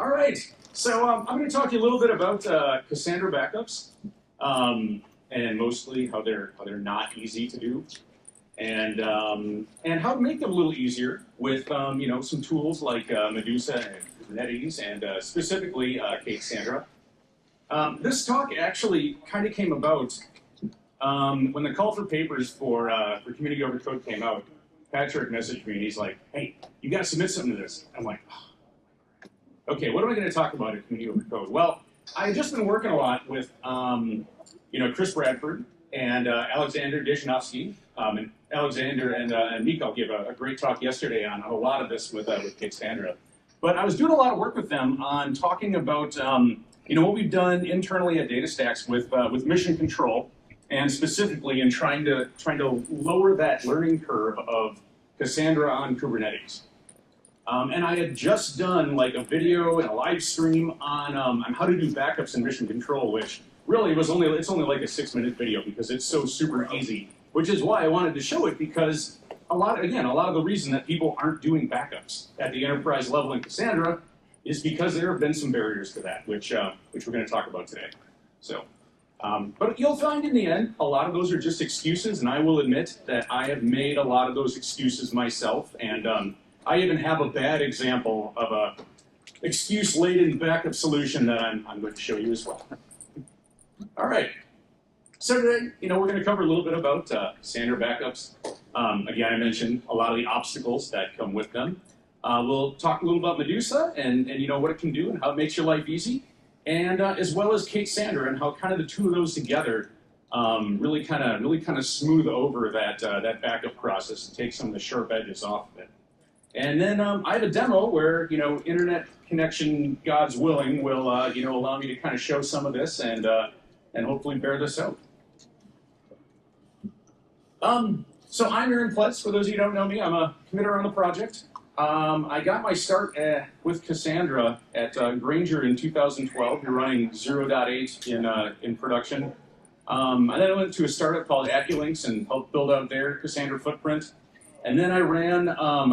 All right, so I'm going to talk to you a little bit about Cassandra backups, and mostly how they're not easy to do, and how to make them a little easier with some tools like Medusa and Kubernetes, and specifically Cassandra. This talk actually kind of came about when the call for papers for Community Over Code came out. Patrick messaged me and he's like, "Hey, you got to submit something to this." I'm like, oh. Okay, what am I going to talk about at Community Over Code? Well, I've just been working a lot with Chris Bradford and Alexander Deshanovsky. And Alexander and Mikael gave a great talk yesterday on a lot of this with Cassandra. But I was doing a lot of work with them on talking about what we've done internally at DataStax with mission control, and specifically in trying to lower that learning curve of Cassandra on Kubernetes. And I had just done like a video and a live stream on how to do backups in mission control, which really it's only like a 6-minute video because it's so super easy. Which is why I wanted to show it, because a lot of the reason that people aren't doing backups at the enterprise level in Cassandra is because there have been some barriers to that, which we're going to talk about today. So. But you'll find in the end, a lot of those are just excuses, and I will admit that I have made a lot of those excuses myself, and I even have a bad example of a excuse-laden backup solution that I'm going to show you as well. All right. So today, we're going to cover a little bit about Cassandra backups. Again, I mentioned a lot of the obstacles that come with them. We'll talk a little about Medusa and what it can do and how it makes your life easy. And as well as Cassandra and how kind of the two of those together really kind of smooth over that backup process and take some of the sharp edges off of it. And then I have a demo where internet connection, God's willing, will allow me to kind of show some of this and hopefully bear this out. So I'm Aaron Ploetz. For those of you who don't know me, I'm a committer on the project. I got my start with Cassandra at Granger in 2012. We're running 0.8 in production. And then I went to a startup called AccuLinks and helped build out their Cassandra footprint. And then I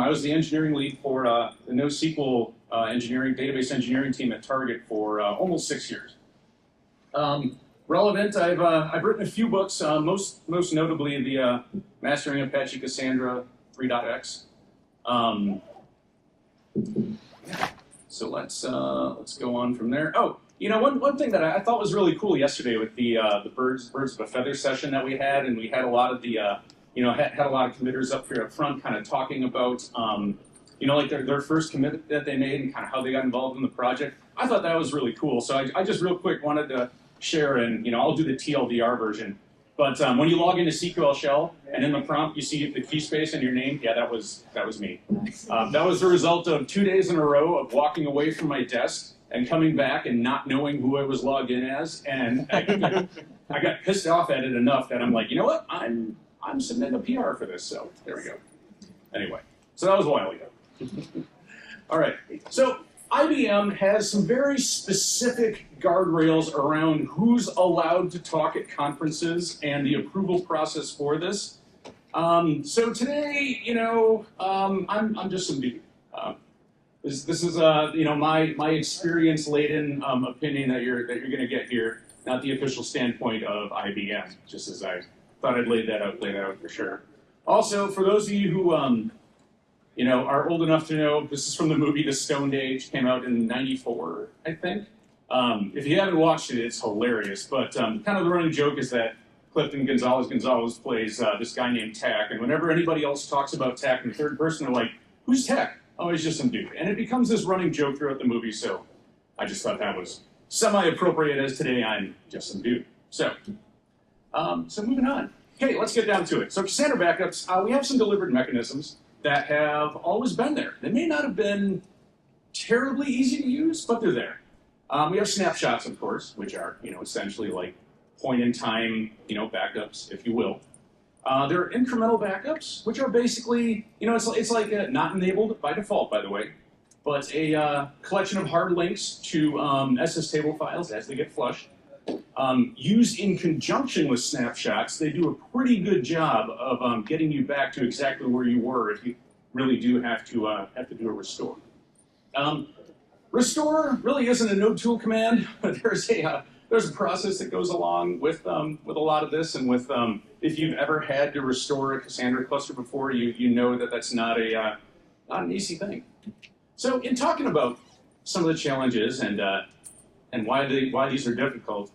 was the engineering lead for the NoSQL database engineering team at Target for almost 6 years. Relevant, I've written a few books, most notably the Mastering Apache Cassandra 3.x. So let's go on from there. Oh, one thing that I thought was really cool yesterday with the birds of a feather session that we had, and we had a lot of the had a lot of committers up here up front, kind of talking about like their first commit that they made and kind of how they got involved in the project. I thought that was really cool. So I just real quick wanted to share, and I'll do the TLDR version. But when you log into SQL Shell and in the prompt you see the key space and your name, yeah, that was me. That was the result of 2 days in a row of walking away from my desk and coming back and not knowing who I was logged in as, and I got pissed off at it enough that I'm like, you know what, I'm submitting a PR for this. So there we go. Anyway, so that was a while ago. All right, so IBM has some very specific guardrails around who's allowed to talk at conferences and the approval process for this. So today, I'm just some dude. This is my experience-laden opinion that you're going to get here, not the official standpoint of IBM. Just as I thought I'd lay that out for sure. Also, for those of you who are old enough to know, this is from the movie The Stone Age, came out in '94, I think. If you haven't watched it, it's hilarious. But kind of the running joke is that Clifton Gonzalez plays this guy named Tack, and whenever anybody else talks about Tack in third person, they're like, "Who's Tack?" "Oh, he's just some dude." And it becomes this running joke throughout the movie, so I just thought that was semi-appropriate, as today I'm just some dude. So moving on. Okay, let's get down to it. So Cassandra backups, we have some delivered mechanisms that have always been there. They may not have been terribly easy to use, but they're there. We have snapshots, of course, which are essentially like point-in-time backups, if you will. There are incremental backups, which are basically it's like not enabled by default, by the way, but a collection of hard links to SS table files as they get flushed. Used in conjunction with snapshots, they do a pretty good job of getting you back to exactly where you were if you really do have to do a restore. Restore really isn't a node tool command. There's a process that goes along with a lot of this, and with if you've ever had to restore a Cassandra cluster before, you know that that's not an easy thing. So in talking about some of the challenges and why these are difficult,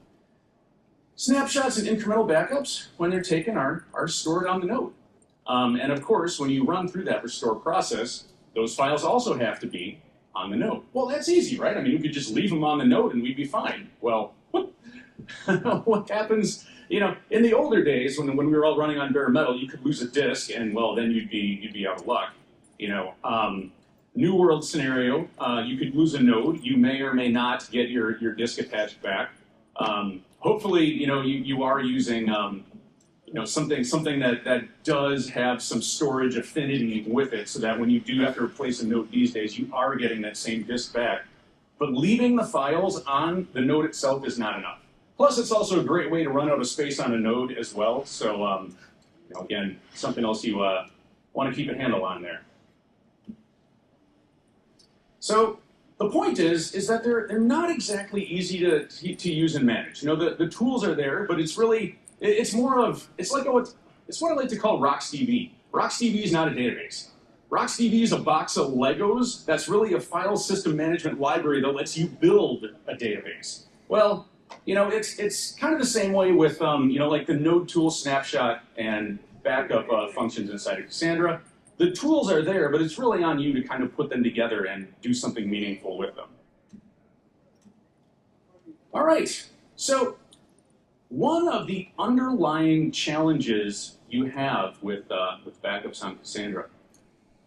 snapshots and incremental backups, when they're taken, are stored on the node. And of course, when you run through that restore process, those files also have to be on the node. Well, that's easy, right? I mean, we could just leave them on the node and we'd be fine. Well, what happens, in the older days when we were all running on bare metal, you could lose a disk and, well, then you'd be out of luck. New world scenario, you could lose a node. You may or may not get your disk attached back. Hopefully, you are using something that does have some storage affinity with it, so that when you do have to replace a node these days, you are getting that same disk back. But leaving the files on the node itself is not enough. Plus, it's also a great way to run out of space on a node as well. So, again, something else you want to keep a handle on there. So the point is that they're not exactly easy to use and manage. The tools are there, but it's really it's what I like to call RocksDB. RocksDB is not a database. RocksDB is a box of Legos that's really a file system management library that lets you build a database. Well, it's kind of the same way with like the node tool snapshot and backup functions inside of Cassandra. The tools are there, but it's really on you to kind of put them together and do something meaningful with them. All right, so one of the underlying challenges you have with backups on Cassandra,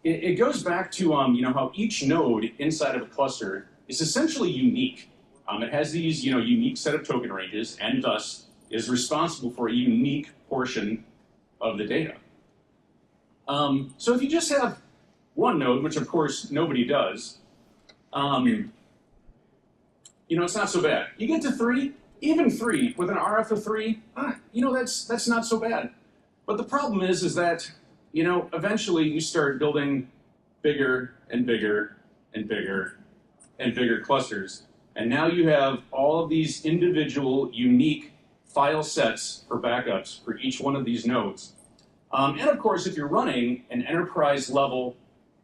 it goes back to how each node inside of a cluster is essentially unique. It has these unique set of token ranges, and thus is responsible for a unique portion of the data. So if you just have one node, which of course nobody does, it's not so bad. You get to 3, even 3 with an RF of 3, that's not so bad. But the problem is that eventually you start building bigger and bigger and bigger and bigger clusters, and now you have all of these individual unique file sets for backups for each one of these nodes. And of course, if you're running an enterprise level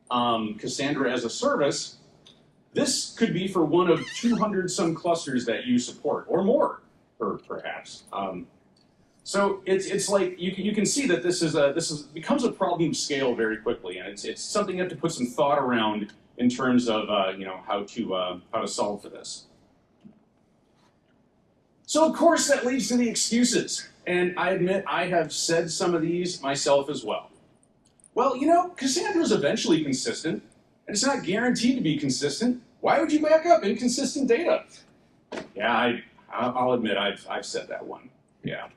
Cassandra as a service, this could be for one of 200 some clusters that you support, or more, perhaps. So it's like you can see that this becomes a problem of scale very quickly, and it's something you have to put some thought around in terms of how to solve for this. So of course that leads to the excuses. And I admit I have said some of these myself as well. Well, Cassandra is eventually consistent, and it's not guaranteed to be consistent. Why would you back up inconsistent data? Yeah, I'll admit I've said that one. Yeah.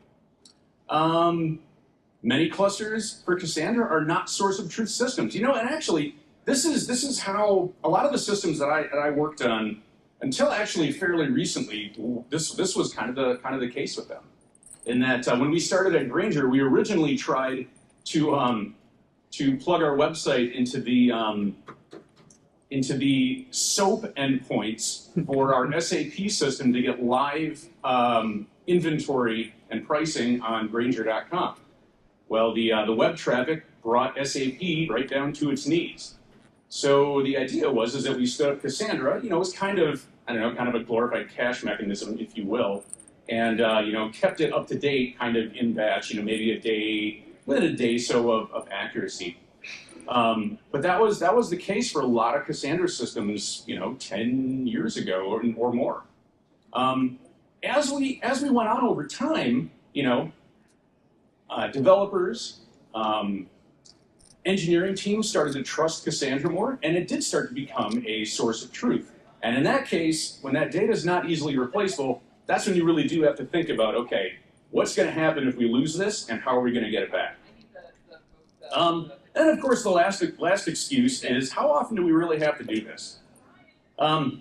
Many clusters for Cassandra are not source of truth systems. And actually, this is how a lot of the systems that I worked on until actually fairly recently. This was kind of the case with them. In that when we started at Grainger, we originally tried to plug our website into the SOAP endpoints for our SAP system to get live inventory and pricing on Grainger.com. Well, the web traffic brought SAP right down to its knees. So the idea was that we stood up Cassandra. It was kind of a glorified cache mechanism, if you will. And kept it up to date, kind of in batch, maybe a day so of accuracy. But that was the case for a lot of Cassandra systems, 10 years ago or more. As we went on over time, developers, engineering teams started to trust Cassandra more, and it did start to become a source of truth. And in that case, when that data is not easily replaceable, that's when you really do have to think about, okay, what's going to happen if we lose this, and how are we going to get it back? And of course, the last excuse is, how often do we really have to do this? All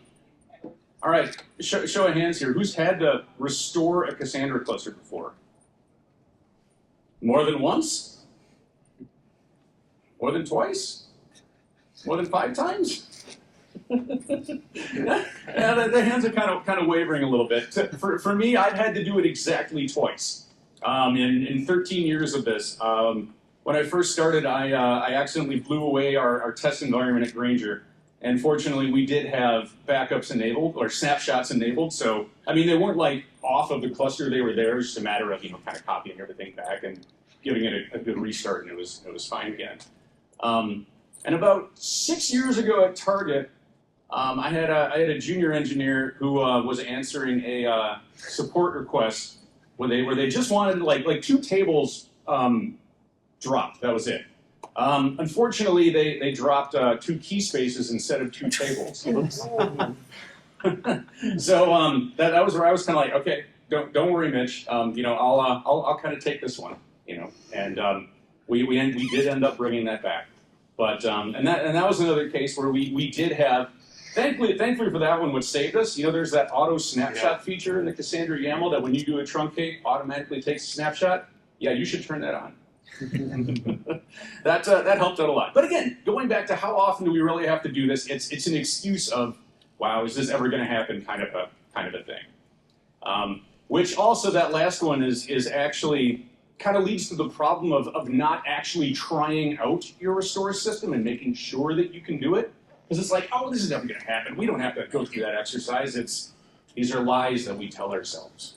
right, show of hands here. Who's had to restore a Cassandra cluster before? More than once? More than twice? More than 5 times? Yeah, the hands are kind of wavering a little bit. For me, I've had to do it exactly twice. In 13 years of this, when I first started, I accidentally blew away our test environment at Granger. And fortunately, we did have backups enabled, or snapshots enabled. So, I mean, they weren't like off of the cluster, they were there. It's just a matter of, kind of copying everything back and giving it a good restart, and it was fine again. And about 6 years ago at Target, I had a junior engineer who was answering a support request where they just wanted like 2 tables dropped. That was it. Unfortunately, they dropped 2 key spaces instead of 2 tables. So that was where I was kind of like, okay, don't worry, Mitch. I'll kind of take this one. And we did end up bringing that back. But and that was another case where we did have. Thankfully for that one, what saved us, there's that auto snapshot feature in the Cassandra YAML that when you do a truncate, automatically takes a snapshot. Yeah, you should turn that on. That helped out a lot. But again, going back to how often do we really have to do this? It's an excuse of, wow, is this ever going to happen? Kind of a thing. Which also that last one is actually kind of leads to the problem of not actually trying out your restore system and making sure that you can do it. Because it's like, oh, this is never going to happen. We don't have to go through that exercise. These are lies that we tell ourselves.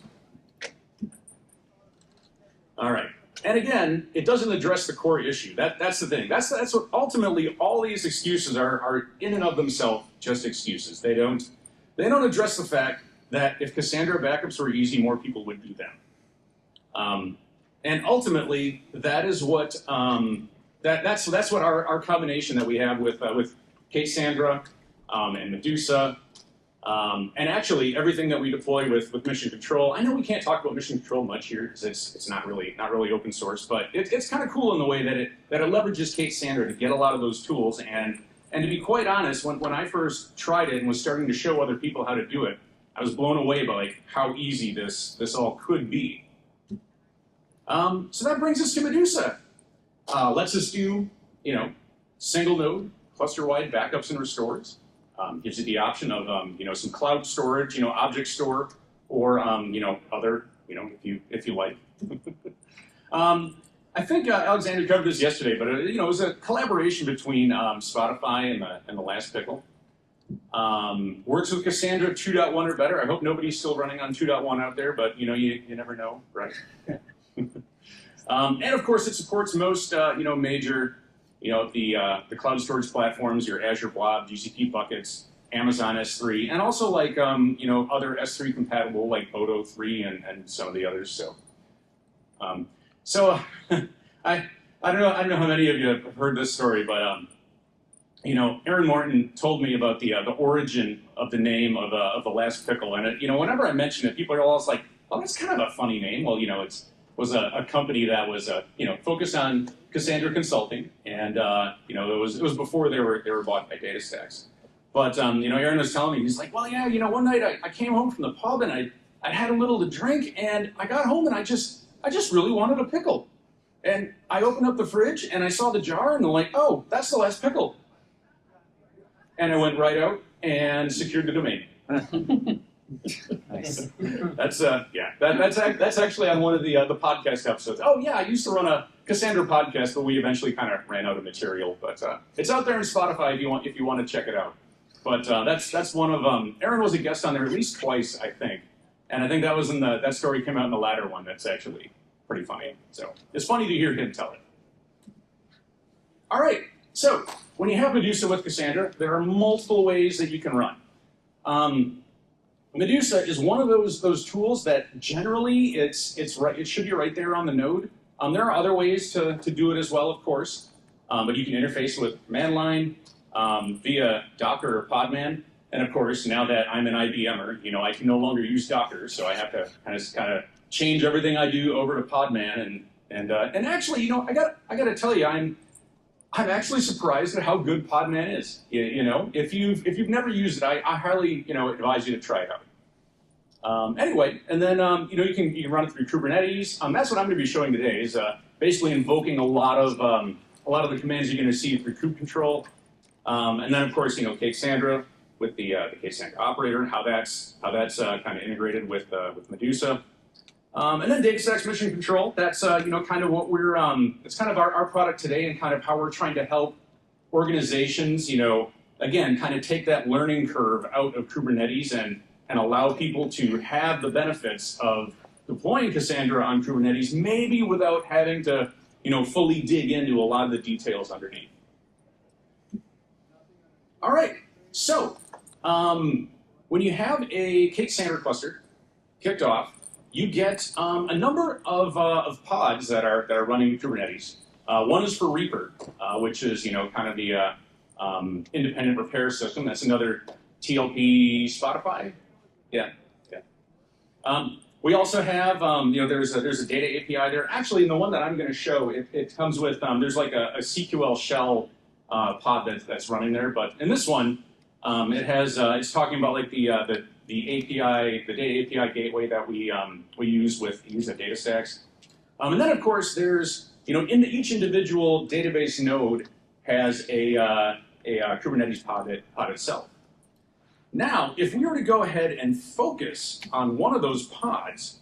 All right. And again, it doesn't address the core issue. That's the thing. That's what ultimately all these excuses are in and of themselves just excuses. They don't address the fact that if Cassandra backups were easy, more people would do them. And ultimately, that is what that's what our combination that we have with Cassandra and Medusa, and actually everything that we deploy with Mission Control. I know we can't talk about Mission Control much here because it's not really open source, but it's kind of cool in the way that it leverages Cassandra to get a lot of those tools. And to be quite honest, when I first tried it and was starting to show other people how to do it, I was blown away by how easy this all could be. So that brings us to Medusa. Lets us do single node cluster-wide backups and restores. Gives you the option of some cloud storage, object store, or other, if you like. I think Alexander covered this yesterday, but it was a collaboration between Spotify and the Last Pickle. Works with Cassandra 2.1 or better. I hope nobody's still running on 2.1 out there, but you never know, right? And of course, it supports most major. The cloud storage platforms, your Azure Blob, GCP buckets, Amazon S3, and also like other S3 compatible like Bodo 3 and some of the others. So, I don't know how many of you have heard this story, but Aaron Morton told me about the origin of the name of the Last Pickle, and whenever I mention it, people are always like, "Oh, that's kind of a funny name." Well, it was a company that was focused on Cassandra consulting, and it was before they were bought by DataStax. But Aaron was telling me, he's like, well, yeah, one night I came home from the pub and I had a little to drink, and I got home and I just really wanted a pickle, and I opened up the fridge and I saw the jar and I'm like, oh, that's the Last Pickle, and I went right out and secured the domain. Nice. That's actually on one of the podcast episodes. Oh yeah, I used to run a Cassandra podcast, but we eventually kind of ran out of material. But it's out there on Spotify if you want to check it out. But that's one of Aaron was a guest on there at least twice, I think, and I think that was that story came out in the latter one. That's actually pretty funny. So it's funny to hear him tell it. All right, so when you have Medusa with Cassandra, there are multiple ways that you can run. Medusa is one of those tools that generally it's right. It should be right there on the node. There are other ways to do it as well, of course, but you can interface with command line via Docker or Podman, and of course, now that I'm an IBMer, I can no longer use Docker, so I have to kind of change everything I do over to Podman, and actually, I got to tell you, I'm actually surprised at how good Podman is. If you've never used it, I highly advise you to try it out. Anyway, and then you can run it through Kubernetes. That's what I'm going to be showing today. Is basically invoking a lot of the commands you're going to see through kubectl, and then of course Cassandra. the Cassandra operator, how that's kind of integrated with Medusa. And then DataStax Mission Control. That's kind of what we're it's kind of our product today, and kind of how we're trying to help organizations, again, kind of take that learning curve out of Kubernetes and allow people to have the benefits of deploying Cassandra on Kubernetes, maybe without having to fully dig into a lot of the details underneath. All right, so when you have a Cassandra cluster kicked off, you get a number of pods that are running Kubernetes. One is for Reaper, which is kind of the independent repair system. That's another TLP Spotify. Yeah. We also have there's a data API there. Actually, in the one that I'm going to show, it comes with there's like a CQL shell pod that's running there. But in this one, it has it's talking about like the API, the data API gateway that we use at DataStax. And then of course there's each individual database node has a Kubernetes pod itself. Now, if we were to go ahead and focus on one of those pods,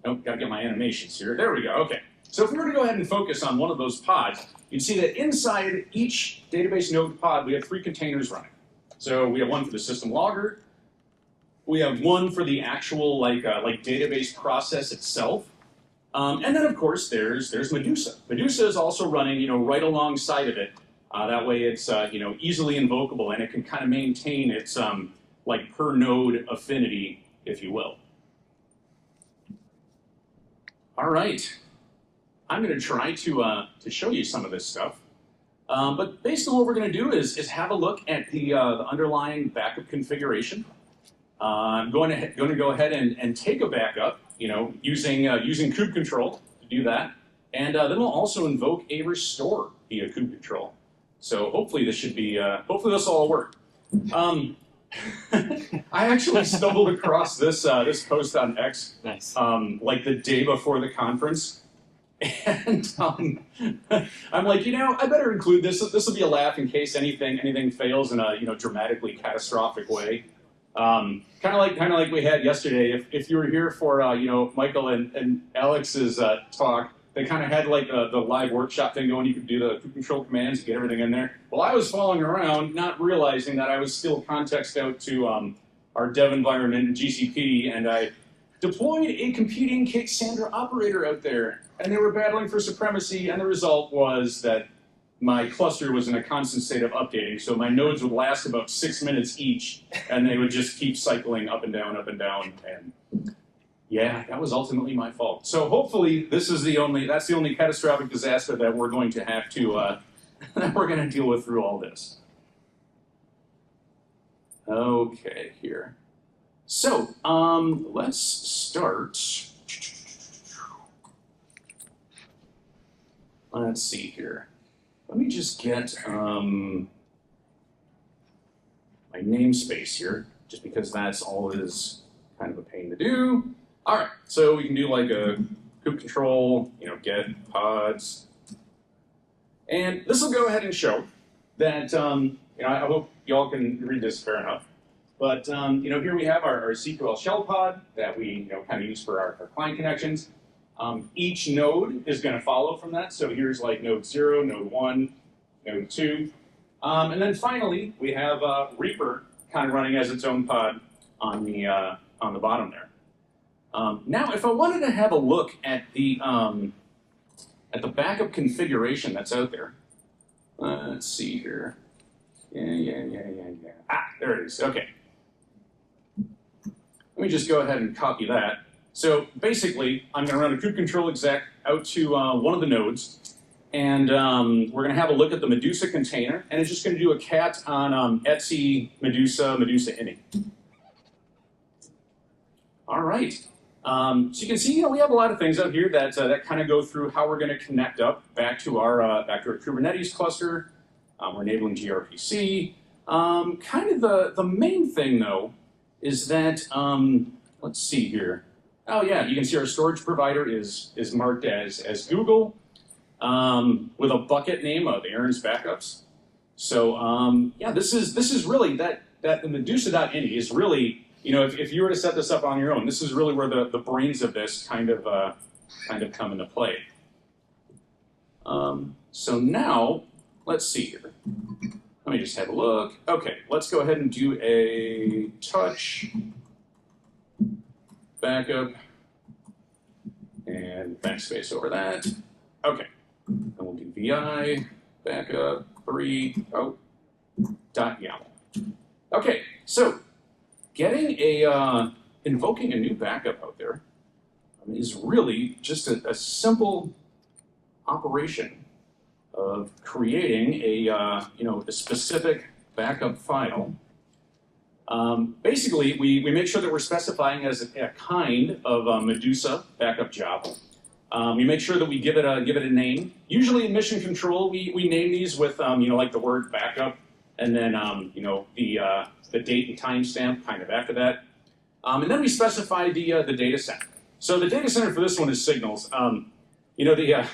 gotta get my animations here. There we go. Okay. So if we were to go ahead and focus on one of those pods, you'd see that inside each database node pod, we have 3 containers running. So we have one for the system logger. We have one for the actual like database process itself. And then of course there's Medusa. Medusa is also running right alongside of it. That way it's easily invocable, and it can kind of maintain its like per node affinity, if you will. All right, I'm going to try to show you some of this stuff. But basically what we're going to do is have a look at the underlying backup configuration. I'm going to go ahead and take a backup, using kubectl to do that. And then we'll also invoke a restore via kubectl. So hopefully this should be, hopefully this will all work. I actually stumbled across this post on X, nice. Like the day before the conference. And I'm like, I better include this. This will be a laugh in case anything fails in a dramatically catastrophic way. Kind of like we had yesterday. If you were here for Michael and Alex's talk, they kind of had like the live workshop thing going. You could do the kubectl commands to get everything in there. Well, I was following around, not realizing that I was still context out to our dev environment in GCP, and I deployed a competing Cassandra operator out there, and they were battling for supremacy, and the result was that my cluster was in a constant state of updating, so my nodes would last about 6 minutes each, and they would just keep cycling up and down, and yeah, that was ultimately my fault. So hopefully that's the only catastrophic disaster that we're going to have to, that we're going to deal with through all this. Okay, here. So, let's start. Let's see here. Let me just get my namespace here, just because that's always kind of a pain to do. All right, so we can do like a kubectl, get pods. And this will go ahead and show that, I hope y'all can read this fair enough. But here we have our CQL shell pod that we kind of use for our client connections. Each node is going to follow from that. So here's like node 0, node 1, node 2. And then finally, we have Reaper kind of running as its own pod on the bottom there. Now, if I wanted to have a look at the backup configuration that's out there, let's see here. Yeah. Ah, there it is. Okay. Let me just go ahead and copy that. So basically, I'm going to run a kubectl exec out to one of the nodes, and we're going to have a look at the Medusa container, and it's just going to do a cat on etc Medusa init. All right. So you can see, we have a lot of things out here that kind of go through how we're going to connect up back to our Kubernetes cluster. We're enabling gRPC. Kind of the main thing though is that let's see here. Oh yeah, you can see our storage provider is marked as Google with a bucket name of Aaron's Backups. So yeah, this is really that the Medusa.ini is really, you know, if you were to set this up on your own, this is really where the brains of this kind of come into play. So now let's see here. Let me just have a look. Okay, let's go ahead and do a touch backup and backspace over that. Okay, then we'll do vi backup 3 .yaml. Okay, so getting a invoking a new backup out there is really just a simple operation of creating a you know, a specific backup file. Basically, we make sure that we're specifying as a kind of Medusa backup job. We make sure that we give it a name. Usually in mission control, we name these with you know, like the word backup, and then you know, the date and timestamp kind of after that. And then we specify the data center. So the data center for this one is Signals. You know, the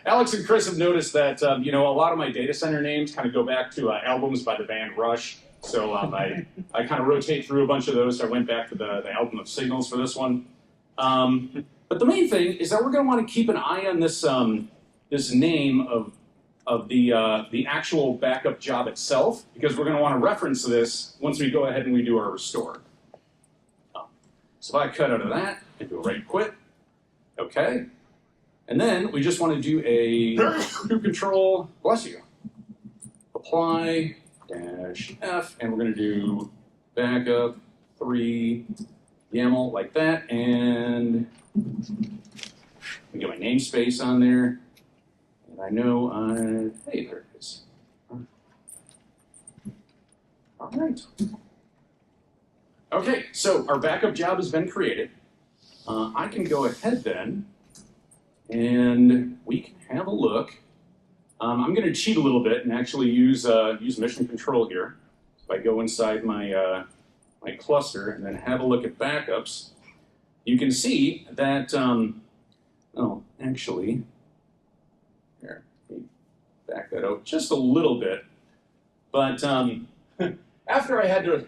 Alex and Chris have noticed that you know, a lot of my data center names kind of go back to albums by the band Rush. So I kind of rotate through a bunch of those. So I went back to the album of Signals for this one. But the main thing is that we're going to want to keep an eye on this this name of the actual backup job itself, because we're going to want to reference this once we go ahead and we do our restore. So if I cut out of that and do a right quit, okay. And then we just want to do a kubectl, bless you, apply -f, and we're going to do backup 3 YAML like that, and we get my namespace on there, and I know hey, there it is. All right. Okay, so our backup job has been created. I can go ahead then, and we can have a look. I'm going to cheat a little bit and actually use mission control here. If I go inside my my cluster and then have a look at backups, you can see that oh, actually, here, let me back that out just a little bit. But after I had to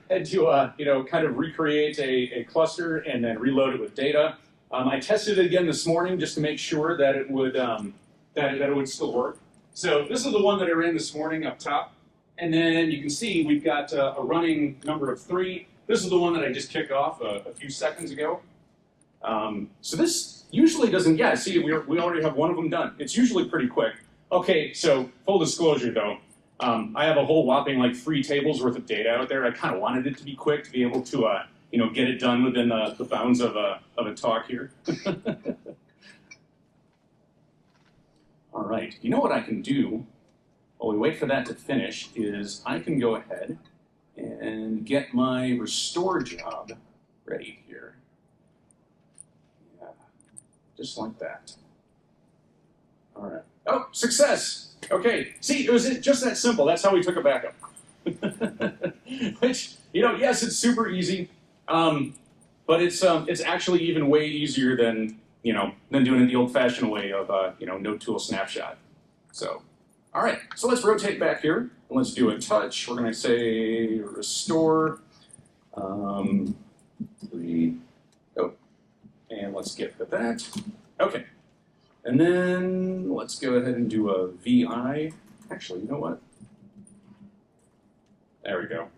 you know, kind of recreate a cluster and then reload it with data, I tested it again this morning just to make sure that it would that it would still work. So this is the one that I ran this morning up top, and then you can see we've got a running number of 3. This is the one that I just kicked off a few seconds ago. So this usually doesn't. Yeah, see, we already have one of them done. It's usually pretty quick. Okay, so full disclosure though. I have a whole whopping like 3 tables worth of data out there. I kind of wanted it to be quick to be able to, you know, get it done within the bounds of a talk here. All right, you know what I can do while we wait for that to finish is I can go ahead and get my restore job ready here. Yeah, just like that. All right. Oh, success! Okay, see, it was just that simple. That's how we took a backup. Which, you know, yes, it's super easy, but it's actually even way easier than, you know, than doing it the old-fashioned way of, you know, no tool snapshot. So, all right, so let's rotate back here, and let's do a touch. We're going to say restore 3, and let's get to that. Okay. And then let's go ahead and do a VI. Actually, you know what? There we go.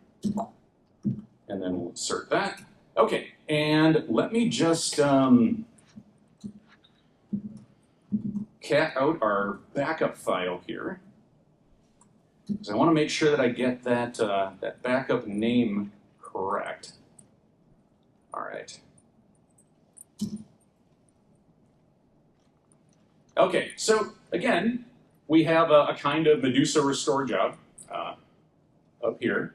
And then we'll insert that. Okay, and let me just cat out our backup file here, because I want to make sure that I get that that backup name correct. All right. Okay, so again, we have a kind of Medusa restore job up here,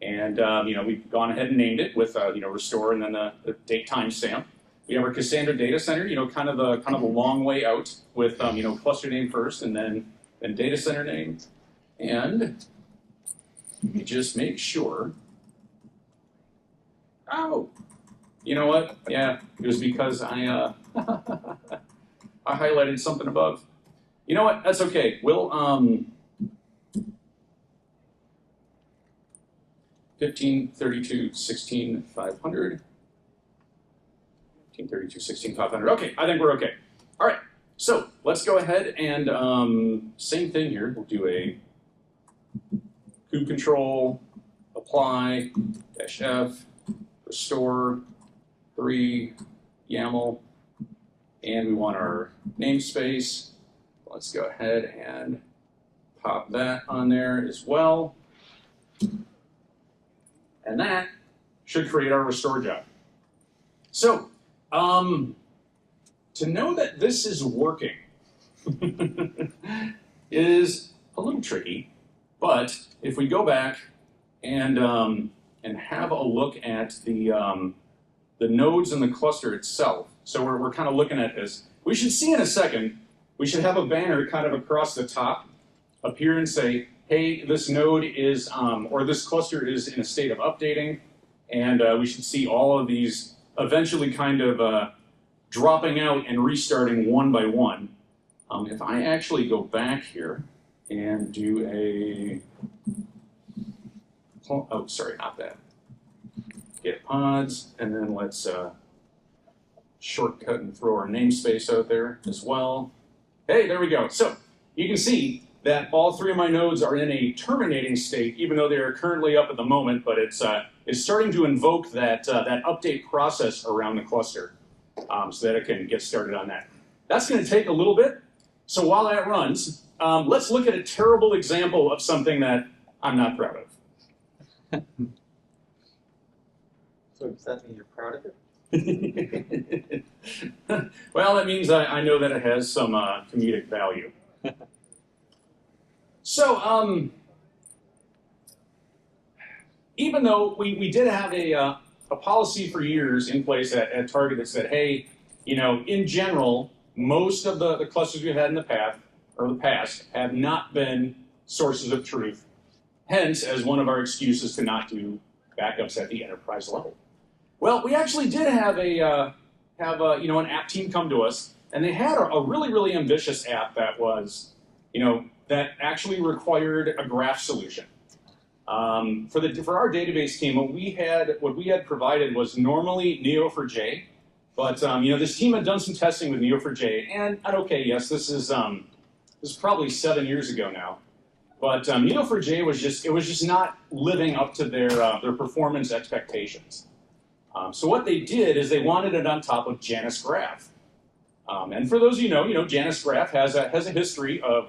and you know, we've gone ahead and named it with you know, restore and then the date timestamp. We have our Cassandra data center, you know, kind of a long way out with you know, cluster name first and then data center name, and we just make sure. Oh, you know what? Yeah, it was because I I highlighted something above. You know what? That's okay. We'll 1532 16 500. 1532 16 500. Okay, I think we're okay. All right, so let's go ahead and same thing here. We'll do a kubectl apply -f restore 3 YAML, and we want our namespace. Let's go ahead and pop that on there as well. And that should create our restore job. So, to know that this is working is a little tricky, but if we go back and have a look at the nodes in the cluster itself, so we're kind of looking at this, we should see in a second, we should have a banner kind of across the top up here and say, hey, this node is, or this cluster is in a state of updating, and we should see all of these eventually kind of dropping out and restarting one by one. If I actually go back here and do a, oh, sorry, not that. Get pods, and then let's shortcut and throw our namespace out there as well. Hey, there we go. So you can see that all 3 of my nodes are in a terminating state, even though they are currently up at the moment, but it's starting to invoke that, that update process around the cluster so that it can get started on that. That's going to take a little bit. So while that runs, let's look at a terrible example of something that I'm not proud of. So does that mean you're proud of it? Well, that means I know that it has some comedic value. So, even though we did have a policy for years in place at Target that said, hey, you know, in general, most of the clusters we've had in the past have not been sources of truth. Hence, as one of our excuses to not do backups at the enterprise level. Well, we actually did have an app team come to us, and they had a really ambitious app that was, that actually required a graph solution. For our database team, what we had provided was normally Neo4j, but this team had done some testing with Neo4j, and okay, yes, this is probably 7 years ago now, but Neo4j was just not living up to their performance expectations. So what they did is they wanted it on top of Janus Graph. And for those of you know, Janus Graph has a history of,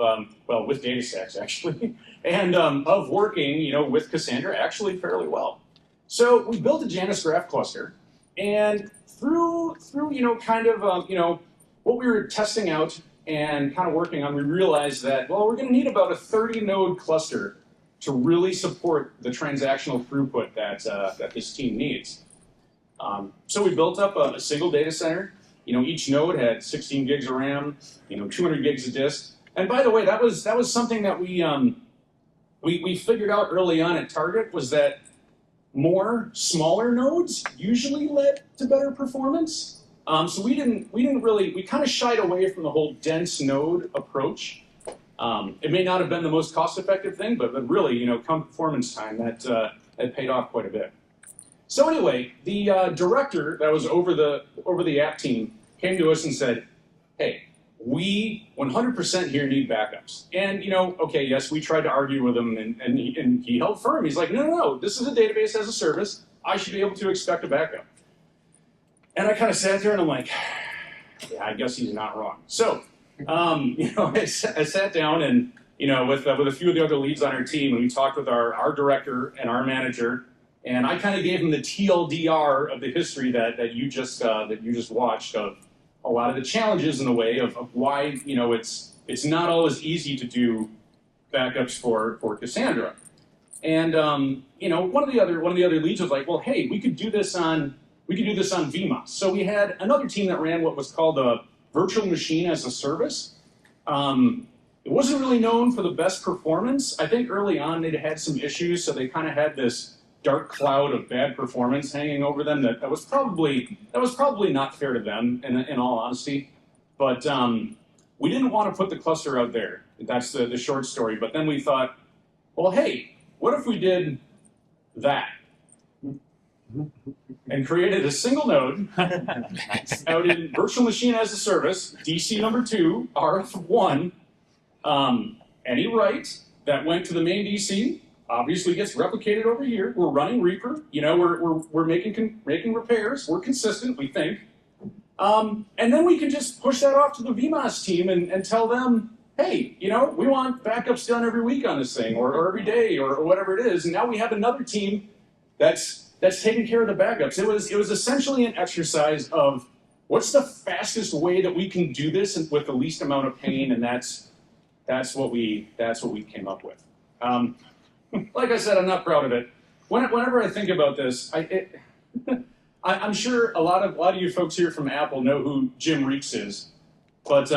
with DataStax actually, and of working, with Cassandra actually fairly well. So we built a Janus Graph cluster, and through what we were testing out and kind of working on, we realized that, well, we're going to need about a 30-node cluster to really support the transactional throughput that this team needs. So we built up a single data center. Each node had 16 gigs of RAM, 200 gigs of disk. And by the way, that was something that we figured out early on at Target, was that more smaller nodes usually led to better performance. So we kind of shied away from the whole dense node approach. It may not have been the most cost-effective thing, but really, come performance time, that paid off quite a bit. So anyway, the director that was over the app team came to us and said, hey, we 100% here need backups. And okay, yes, we tried to argue with him, and he held firm. He's like, no, this is a database as a service. I should be able to expect a backup. And I kind of sat there and I'm like, yeah, I guess he's not wrong. So, I sat down and, with a few of the other leads on our team, and we talked with our director and our manager. And I kind of gave him the TLDR of the history that you just watched, of a lot of the challenges in the way of why it's not always easy to do backups for Cassandra. And one of the other leads was like, well, hey, we could do this on VMOS. So we had another team that ran what was called a virtual machine as a service. It wasn't really known for the best performance. I think early on they'd had some issues, so they kind of had this dark cloud of bad performance hanging over them that was probably not fair to them, in all honesty. But we didn't want to put the cluster out there. That's the short story. But then we thought, well, hey, what if we did that? and created a single node out in virtual machine as a service, DC number 2, RF1. Any write that went to the main DC obviously gets replicated over here. We're running Reaper. You know, we're making repairs. We're consistent, we think. And then we can just push that off to the VMOS team and tell them, hey, you know, we want backups done every week on this thing, or every day, or whatever it is. And now we have another team that's taking care of the backups. It was essentially an exercise of what's the fastest way that we can do this with the least amount of pain, and that's what we came up with. Like I said, I'm not proud of it. Whenever I think about this, I'm sure a lot of you folks here from Apple know who Jim Reeks is, but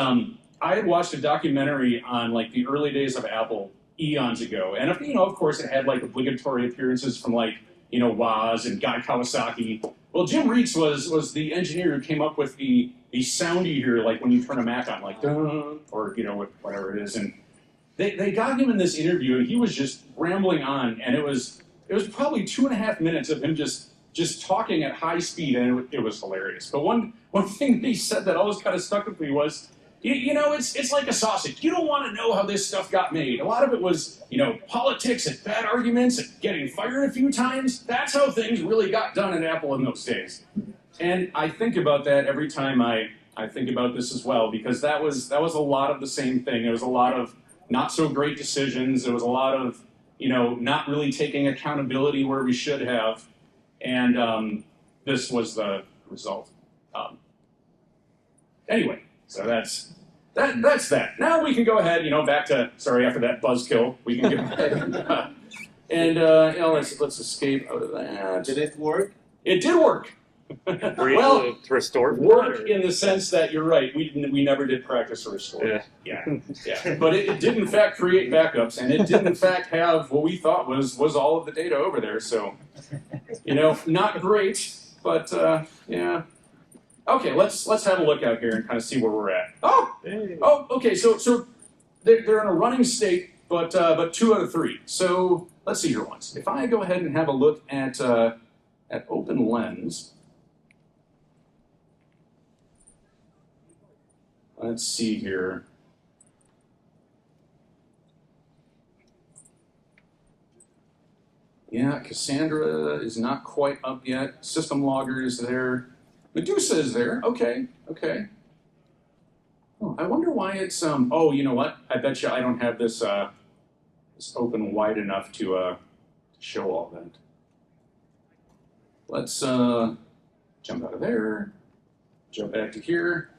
I had watched a documentary on like the early days of Apple eons ago, and you know, of course, it had like obligatory appearances from like, you know, Woz and Guy Kawasaki. Well, Jim Reeks was the engineer who came up with the sound you hear like when you turn a Mac on, like dun, or you know, whatever it is. And they got him in this interview, and he was just rambling on, and it was probably 2.5 minutes of him just talking at high speed, and it was hilarious. But one thing that he said that always kind of stuck with me was, you know, it's like a sausage. You don't want to know how this stuff got made. A lot of it was, you know, politics and bad arguments and getting fired a few times. That's how things really got done at Apple in those days. And I think about that every time I think about this as well, because that was a lot of the same thing. It was a lot of not so great decisions. It was a lot of, you know, not really taking accountability where we should have. And this was the result. Anyway, so that's that. Now we can go ahead, you know, back to, sorry, after that buzzkill, we can go ahead and you know, let's escape out of that. Did it work? It did work. Were you Well, able to restore work in the sense that you're right. We never did practice or restore. Yeah. But it did in fact create backups, and it did in fact have what we thought was all of the data over there. So, you know, not great, but yeah. Okay, let's have a look out here and kind of see where we're at. Oh, okay. So they're in a running state, but 2 out of 3. So let's see here once. If I go ahead and have a look at OpenLens. Let's see here. Yeah, Cassandra is not quite up yet. System Logger is there. Medusa is there. Okay. Oh, I wonder why it's oh, you know what? I bet you I don't have this open wide enough to show all that. Let's jump out of there. Jump back to here.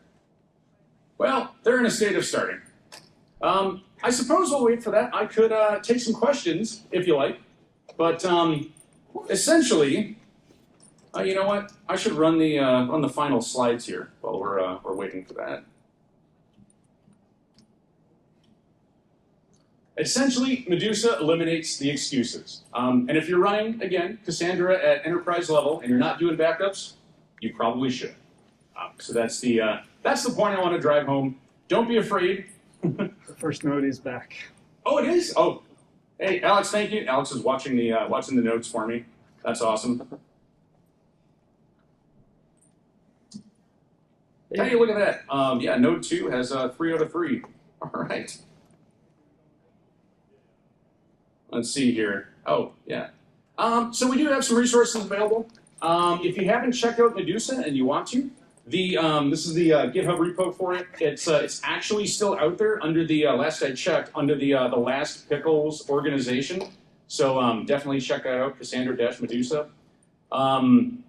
Well, they're in a state of starting. I suppose we'll wait for that. I could take some questions if you like, but essentially, you know what? I should run the final slides here while we're waiting for that. Essentially, Medusa eliminates the excuses. And if you're running, again, Cassandra at enterprise level and you're not doing backups, you probably should. So that's the point I want to drive home. Don't be afraid. The first node is back. Oh, it is? Oh, hey, Alex, thank you. Alex is watching the notes for me. That's awesome. Hey, look at that. Yeah, node 2 has 3 out of 3. All right. Let's see here. Oh, yeah. So we do have some resources available. If you haven't checked out Medusa and you want to, this is the GitHub repo for it. It's actually still out there under the last I checked under the Last Pickles organization. So definitely check that out. Cassandra-Medusa.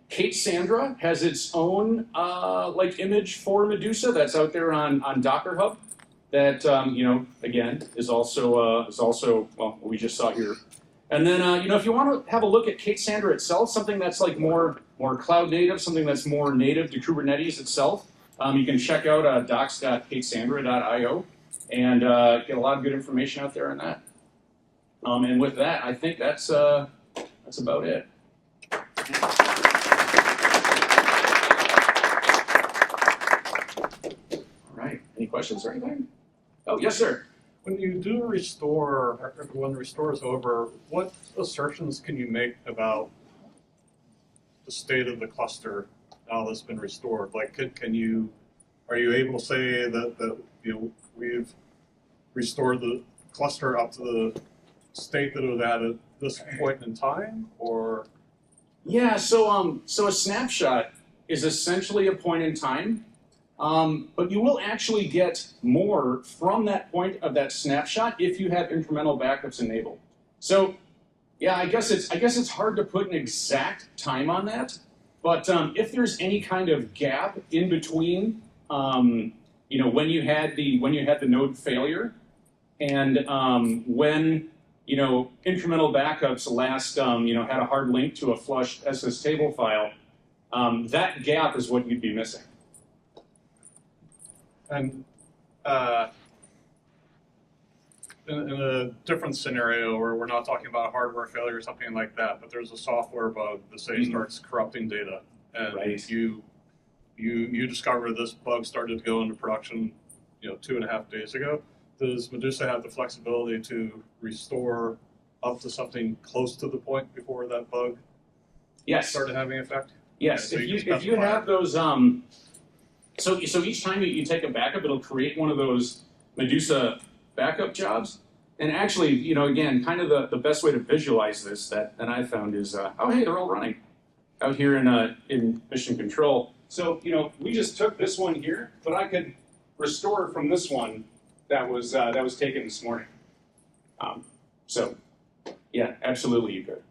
Cassandra has its own like image for Medusa that's out there on Docker Hub. That you know, again, is also well, what we just saw here. And then you know, if you want to have a look at Cassandra itself, something that's like more cloud native, something that's more native to Kubernetes itself, you can check out docs.cassandra.io and get a lot of good information out there on that. And with that, I think that's about it. All right. Any questions or anything? Oh, yes, sir. When you do a restore, or when the restore is over, what assertions can you make about the state of the cluster now that's been restored? Like, are you able to say that we've restored the cluster up to the state that it was at this point in time, or? Yeah, so a snapshot is essentially a point in time, but you will actually get more from that point of that snapshot if you have incremental backups enabled. So, yeah, I guess it's hard to put an exact time on that, but if there's any kind of gap in between, when you had the node failure, and when incremental backups last, had a hard link to a flushed SS table file, that gap is what you'd be missing. And in a different scenario where we're not talking about a hardware failure or something like that, but there's a software bug that say starts corrupting data, and Right. you discover this bug started to go into production, 2.5 days ago. Does Medusa have the flexibility to restore up to something close to the point before that bug Yes. started having effect? Yes. Okay, so If you have those, so each time you take a backup, it'll create one of those Medusa backup jobs. And actually, again, kind of the best way to visualize this that I found is, oh hey, they're all running out here in mission control. So we just took this one here, but I could restore from this one that was taken this morning. So yeah, absolutely you could.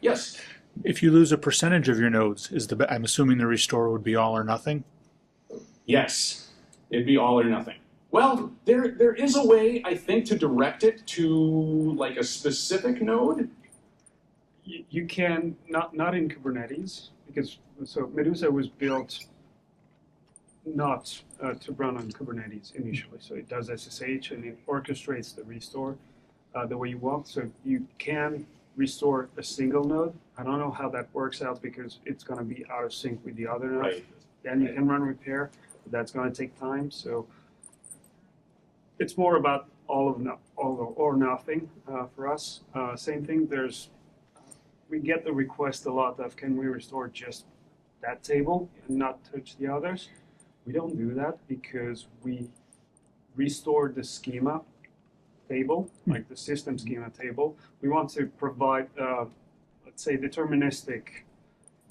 Yes. If you lose a percentage of your nodes, I'm assuming the restore would be all or nothing? Yes, it'd be all or nothing. Well, there is a way, I think, to direct it to like a specific node. You can, not in Kubernetes, because so Medusa was built not to run on Kubernetes initially. So it does SSH and it orchestrates the restore the way you want. So you can restore a single node. I don't know how that works out because it's going to be out of sync with the other nodes. Right. Then you can run repair, but that's going to take time. So it's more about all or nothing for us. Same thing. We get the request a lot of can we restore just that table and not touch the others. We don't do that because we restore the schema table, like the system schema table. We want to provide, let's say, deterministic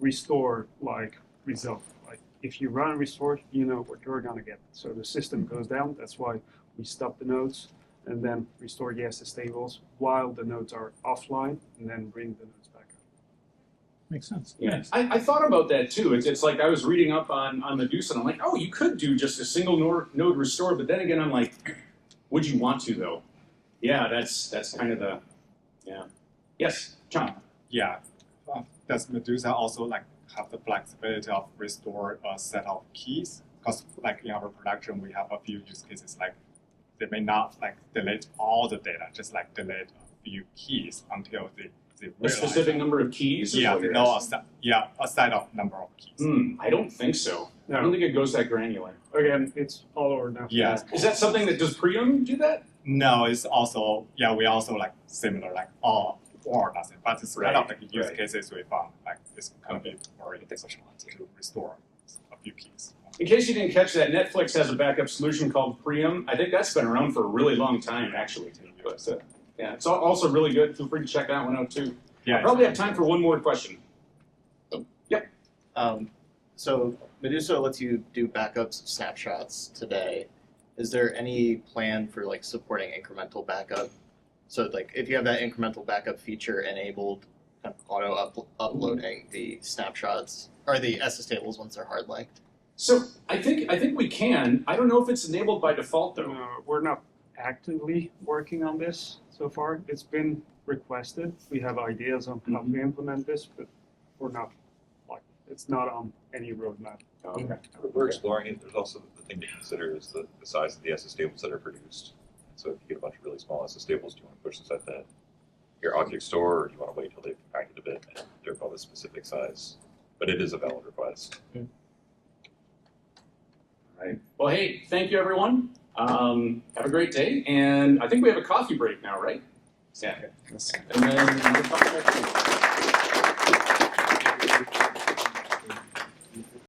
restore like result. Like if you run restore, you know what you're gonna get. So the system goes down. That's why we stop the nodes and then restore the SS tables while the nodes are offline, and then bring the nodes back up. Makes sense. Yeah, I thought about that too. It's like I was reading up on Medusa, and I'm like, oh, you could do just a single node restore, but then again, I'm like, would you want to though? Yeah, that's kind of the, yeah. Yes, John. Yeah. Does Medusa also have the flexibility of restore a set of keys? Because in our production, we have a few use cases they may not delete all the data, just delete a few keys until they A realize specific number of keys? Is Yeah, what they you're know asking? a set of number of keys. I don't think so. I don't think it goes that granular. Again, it's all or nothing. Yeah. Is that something that does Prium do that? No, it's also we also similar all or nothing, but it's kind of use right. cases we found it's kind of more to restore a few keys. In case you didn't catch that, Netflix has a backup solution called Prium. I think that's been around for a really long time, actually. But, yeah, it's also really good. Feel free to check that one out too. Yeah, I probably have time for one more question. Yep. So Medusa lets you do backups of snapshots today. Is there any plan for supporting incremental backup? So if you have that incremental backup feature enabled, kind of auto uploading the snapshots or the SS tables once they're hard linked. So I think we can. I don't know if it's enabled by default though. We're not actively working on this so far. It's been requested. We have ideas on how to implement this, but we're not it's not on any roadmap. Okay. We're exploring it. There's also the thing to consider is the size of the SS tables that are produced. So if you get a bunch of really small SS tables, do you want to push this at your object store, or do you want to wait until they've compacted a bit and they're of a specific size? But it is a valid request. Right. Well, hey, thank you everyone. Have a great day, and I think we have a coffee break now, right? Yeah. And then we'll talk about